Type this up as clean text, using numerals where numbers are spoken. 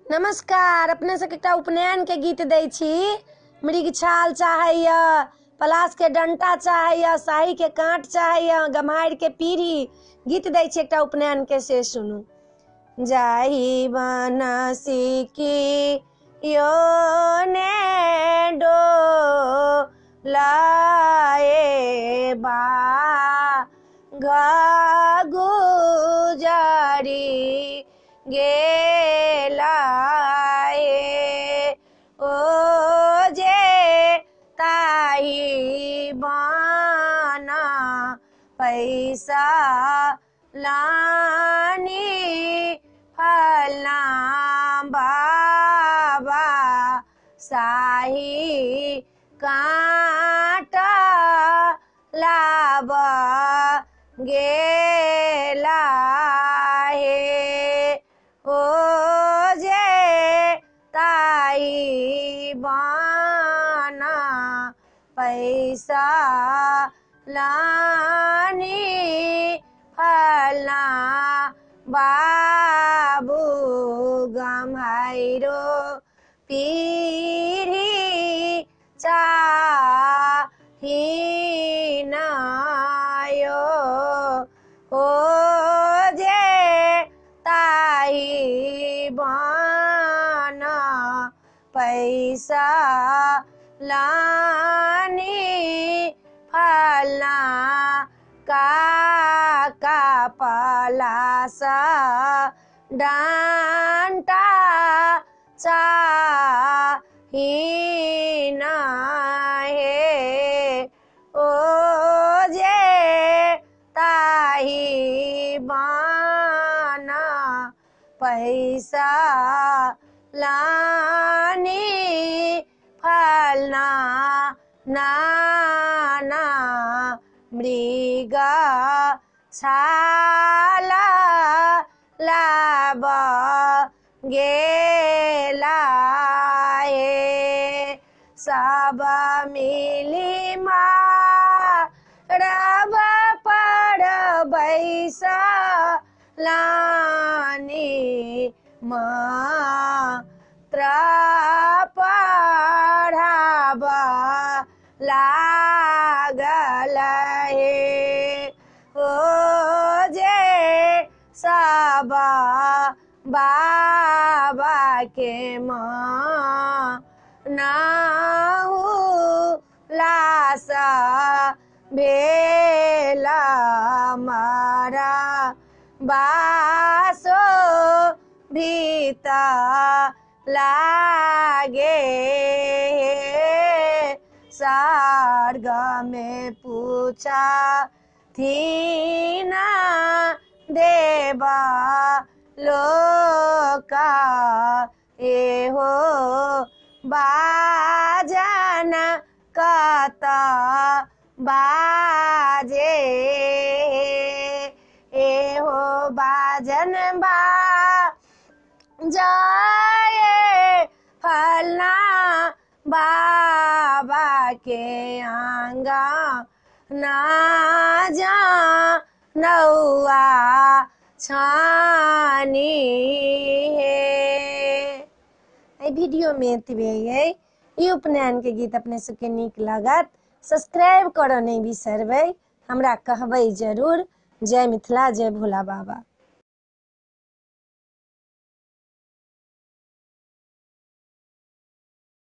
नमस्कार। अपने सबके एकटा उपनयन के गीत दै छी। मृग छाल चाहैया, पलाश के डंटा चाहैया, शाही के कांट चाहैया, गम्हारि के पीढ़ी गीत दै छी एकटा उपनयन के, से सुनू। जाहि बनसी की यो ने डोलाए बा गुजरी गेला ओ जे ताही बाना पैसा लानी फलना बाबा शाही कांटा लाब गेला ओ जे ताई बाना पैसा लानी फलना बाबू गम्हाइरो पीढ़ी चाही नायो ओ जे ताही बाना पैसा लानी फलना का पलासा डांटा चाही ना ओ जे ताही बाना पैसा लानी फलना नाना मृग छाला लाब गेला सब मिली मारब पर बैसा लानी मात्र पढ़ाब लागल ओ जे सब बाबा के नाहु लासा भेला मारा बासो भीता लागे सार्ग में पूछा थी ना देवा लोका एहो बाजन कता बाजे एहो बाजन बा जाए फलना बाबा के आंगा ना जा नौआ छानी वीडियो में एतबे ये उपनयन के गीत अपने सबके नीक लागत सब्सक्राइब करऽ नहीं बिसरबै, हमरा कहबै जरूर। जय मिथिला, जय भोला बाबा।